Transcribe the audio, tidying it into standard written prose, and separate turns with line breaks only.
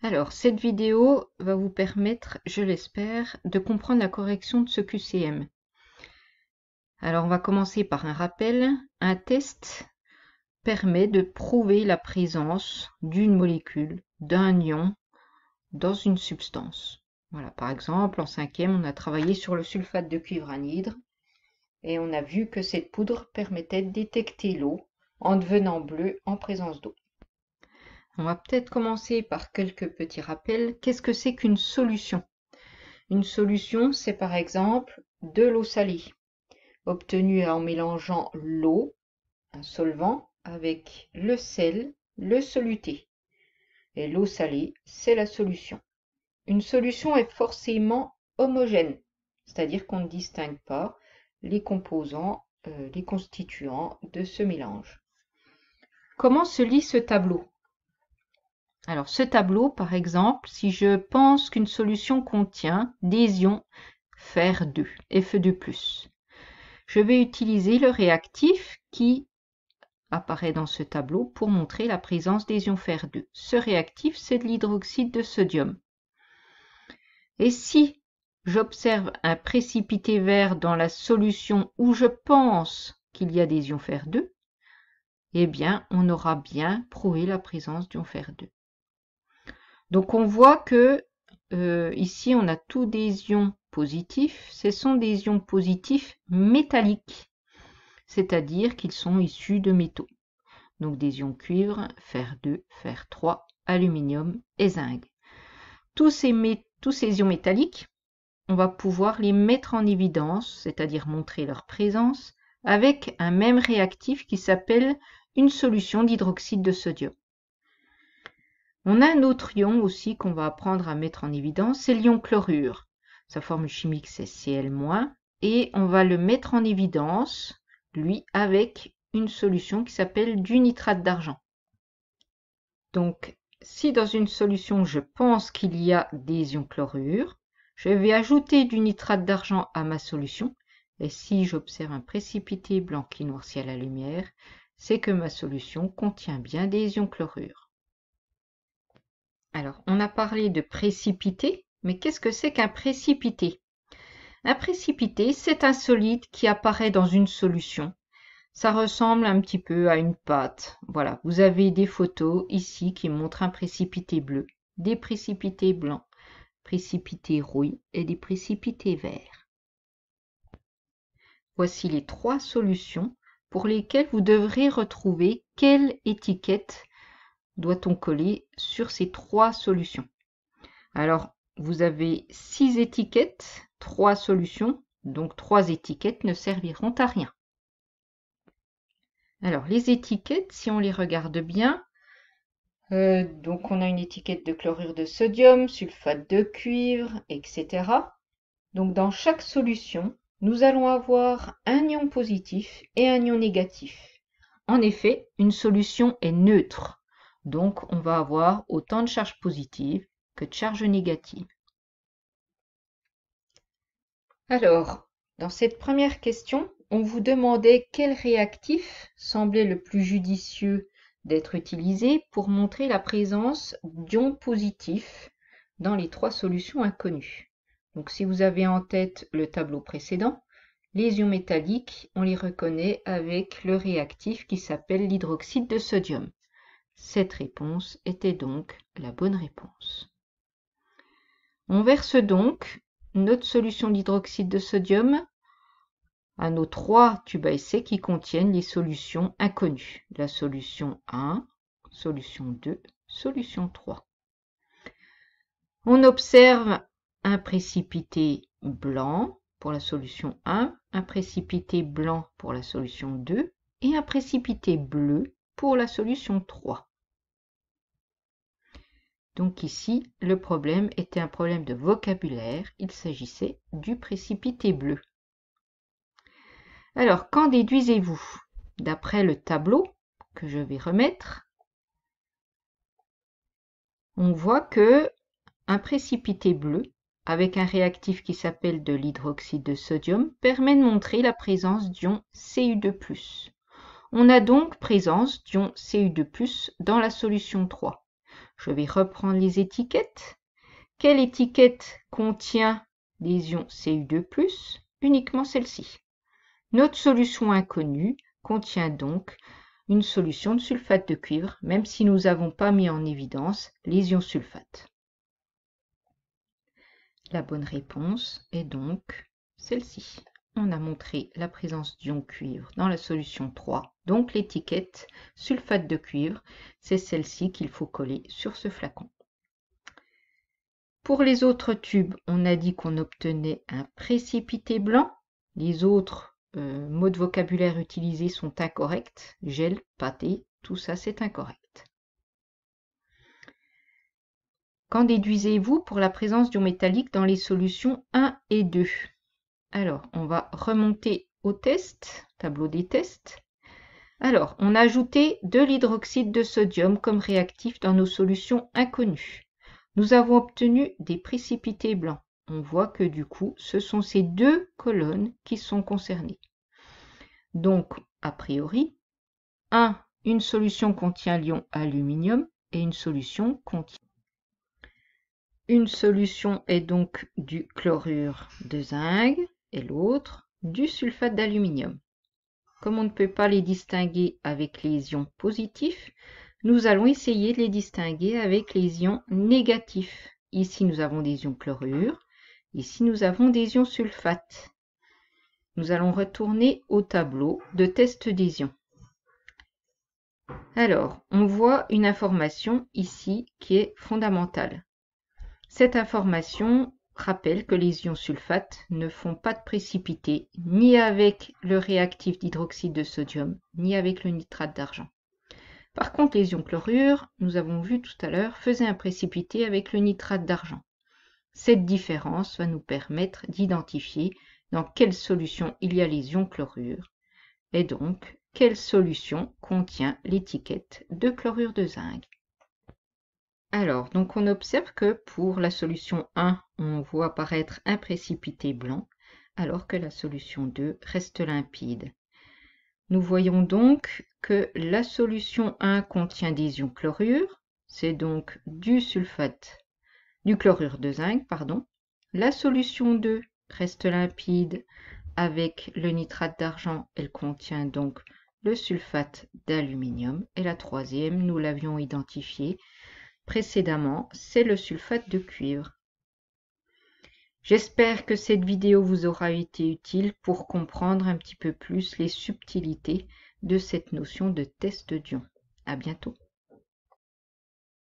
Alors, cette vidéo va vous permettre, je l'espère, de comprendre la correction de ce QCM. Alors, on va commencer par un rappel. Un test permet de prouver la présence d'une molécule, d'un ion, dans une substance. Voilà, par exemple, en cinquième, on a travaillé sur le sulfate de cuivre anhydre et on a vu que cette poudre permettait de détecter l'eau en devenant bleue en présence d'eau. On va peut-être commencer par quelques petits rappels. Qu'est-ce que c'est qu'une solution? Une solution, c'est par exemple de l'eau salée, obtenue en mélangeant l'eau, un solvant, avec le sel, le soluté. Et l'eau salée, c'est la solution. Une solution est forcément homogène, c'est-à-dire qu'on ne distingue pas les composants, les constituants de ce mélange. Comment se lit ce tableau? Alors, ce tableau, par exemple, si je pense qu'une solution contient des ions Fe2, Fe2+, je vais utiliser le réactif qui apparaît dans ce tableau pour montrer la présence des ions Fe2. Ce réactif, c'est de l'hydroxyde de sodium. Et si j'observe un précipité vert dans la solution où je pense qu'il y a des ions Fe2, eh bien, on aura bien prouvé la présence d'ions Fe2. Donc on voit que ici on a tous des ions positifs. Ce sont des ions positifs métalliques, c'est-à-dire qu'ils sont issus de métaux. Donc des ions cuivre, Fe2, Fe3, aluminium et zinc. Tous ces ions métalliques, on va pouvoir les mettre en évidence, c'est-à-dire montrer leur présence, avec un même réactif qui s'appelle une solution d'hydroxyde de sodium. On a un autre ion aussi qu'on va apprendre à mettre en évidence, c'est l'ion chlorure. Sa formule chimique c'est Cl-, et on va le mettre en évidence, lui, avec une solution qui s'appelle du nitrate d'argent. Donc, si dans une solution je pense qu'il y a des ions chlorure, je vais ajouter du nitrate d'argent à ma solution, et si j'observe un précipité blanc qui noircit à la lumière, c'est que ma solution contient bien des ions chlorure. Alors, on a parlé de précipité, mais qu'est-ce que c'est qu'un précipité? Un précipité, c'est un solide qui apparaît dans une solution. Ça ressemble un petit peu à une pâte. Voilà, vous avez des photos ici qui montrent un précipité bleu, des précipités blancs, précipités rouille et des précipités verts. Voici les trois solutions pour lesquelles vous devrez retrouver quelle étiquette doit-on coller sur ces trois solutions. Alors, vous avez 6 étiquettes, 3 solutions, donc 3 étiquettes ne serviront à rien. Alors, les étiquettes, si on les regarde bien, donc on a une étiquette de chlorure de sodium, sulfate de cuivre, etc. Donc, dans chaque solution, nous allons avoir un ion positif et un ion négatif. En effet, une solution est neutre, donc on va avoir autant de charges positives que de charges négatives. Alors, dans cette première question, on vous demandait quel réactif semblait le plus judicieux d'être utilisé pour montrer la présence d'ions positifs dans les trois solutions inconnues. Donc, si vous avez en tête le tableau précédent, les ions métalliques, on les reconnaît avec le réactif qui s'appelle l'hydroxyde de sodium. Cette réponse était donc la bonne réponse. On verse donc notre solution d'hydroxyde de sodium à nos trois tubes à essai qui contiennent les solutions inconnues. La solution 1, solution 2, solution 3. On observe un précipité blanc pour la solution 1, un précipité blanc pour la solution 2 et un précipité bleu pour la solution 3. Donc ici, le problème était un problème de vocabulaire, il s'agissait du précipité bleu. Alors, qu'en déduisez-vous? D'après le tableau que je vais remettre, on voit que un précipité bleu avec un réactif qui s'appelle de l'hydroxyde de sodium permet de montrer la présence d'ions Cu2+. On a donc présence d'ions Cu2+ dans la solution 3. Je vais reprendre les étiquettes. Quelle étiquette contient les ions Cu2+? Uniquement celle-ci. Notre solution inconnue contient donc une solution de sulfate de cuivre, même si nous n'avons pas mis en évidence les ions sulfate. La bonne réponse est donc celle-ci. On a montré la présence d'ion cuivre dans la solution 3, donc l'étiquette sulfate de cuivre, c'est celle-ci qu'il faut coller sur ce flacon. Pour les autres tubes, on a dit qu'on obtenait un précipité blanc. Les autres mots de vocabulaire utilisés sont incorrects. Gel, pâté, tout ça c'est incorrect. Qu'en déduisez-vous pour la présence d'ions métalliques dans les solutions 1 et 2? Alors, on va remonter au test, tableau des tests. Alors, on a ajouté de l'hydroxyde de sodium comme réactif dans nos solutions inconnues. Nous avons obtenu des précipités blancs. On voit que du coup, ce sont ces deux colonnes qui sont concernées. Donc, a priori, une solution contient l'ion aluminium et une solution contient. Une solution est donc du chlorure de zinc et l'autre du sulfate d'aluminium. Comme on ne peut pas les distinguer avec les ions positifs, nous allons essayer de les distinguer avec les ions négatifs. Ici, nous avons des ions chlorure. Ici, nous avons des ions sulfate. Nous allons retourner au tableau de test des ions. Alors, on voit une information ici qui est fondamentale. Cette information rappelle que les ions sulfate ne font pas de précipité ni avec le réactif d'hydroxyde de sodium, ni avec le nitrate d'argent. Par contre, les ions chlorure, nous avons vu tout à l'heure, faisaient un précipité avec le nitrate d'argent. Cette différence va nous permettre d'identifier dans quelle solution il y a les ions chlorure et donc quelle solution contient l'étiquette de chlorure de zinc. Alors, donc on observe que pour la solution 1, on voit apparaître un précipité blanc, alors que la solution 2 reste limpide. Nous voyons donc que la solution 1 contient des ions chlorure, c'est donc du chlorure de zinc, pardon. La solution 2 reste limpide avec le nitrate d'argent, elle contient donc le sulfate d'aluminium. Et la troisième, nous l'avions identifié précédemment, c'est le sulfate de cuivre. J'espère que cette vidéo vous aura été utile pour comprendre un petit peu plus les subtilités de cette notion de test d'ion. À bientôt.